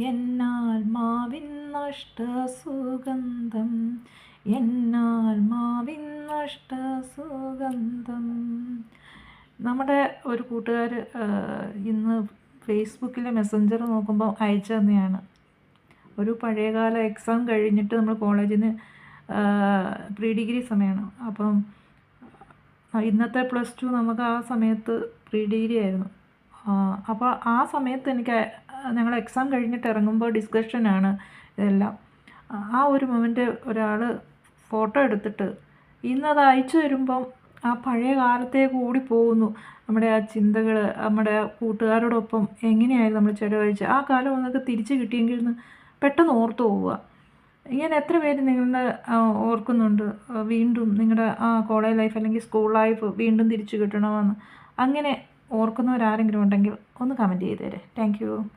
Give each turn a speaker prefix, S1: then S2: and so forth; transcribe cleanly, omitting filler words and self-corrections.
S1: എന്നാത്മാവിൻ നഷ്ടസുഗന്ധം, എന്നാത്മാവിൻ നഷ്ടസുഗന്ധം. നമ്മുടെ ഒരു കൂട്ടുകാർ ഇന്ന് ഫേസ്ബുക്കിലെ മെസ്സഞ്ചർ നോക്കുമ്പോൾ അയച്ചു തന്നെയാണ്. ഒരു പഴയകാല എക്സാം കഴിഞ്ഞിട്ട് നമ്മൾ കോളേജിൽ നിന്ന് പ്രീ ഡിഗ്രി സമയമാണ്. അപ്പം ഇന്നത്തെ +2 നമുക്ക് ആ സമയത്ത് പ്രീ ഡിഗ്രി ആയിരുന്നു. അപ്പോൾ ആ സമയത്ത് എനിക്ക് ഞങ്ങൾ എക്സാം കഴിഞ്ഞിട്ട് ഇറങ്ങുമ്പോൾ ഡിസ്കഷനാണ് ഇതെല്ലാം. ആ ഒരു മൊമെൻ്റ് ഒരാൾ ഫോട്ടോ എടുത്തിട്ട് ഇന്നത് അയച്ചു തരുമ്പം ആ പഴയ കാലത്തേക്ക് ഓടി പോകുന്നു. നമ്മുടെ ആ ചിന്തകൾ, നമ്മുടെ കൂട്ടുകാരോടൊപ്പം എങ്ങനെയായിരുന്നു നമ്മൾ ചിലവഴിച്ച് ആ കാലം ഒന്നൊക്കെ തിരിച്ച് കിട്ടിയെങ്കിൽ എന്ന് പെട്ടെന്ന് ഓർത്തു പോവുക. ഇങ്ങനെ എത്ര പേര് നിങ്ങളുടെ ഓർക്കുന്നുണ്ട് വീണ്ടും നിങ്ങളുടെ ആ കോളേജ് ലൈഫ് അല്ലെങ്കിൽ സ്കൂൾ ലൈഫ് വീണ്ടും തിരിച്ചു കിട്ടണമെന്ന്? അങ്ങനെ ഓർക്കുന്നവരാരെങ്കിലും ഉണ്ടെങ്കിൽ ഒന്ന് കമൻറ്റ് ചെയ്തേരെ. Thank you.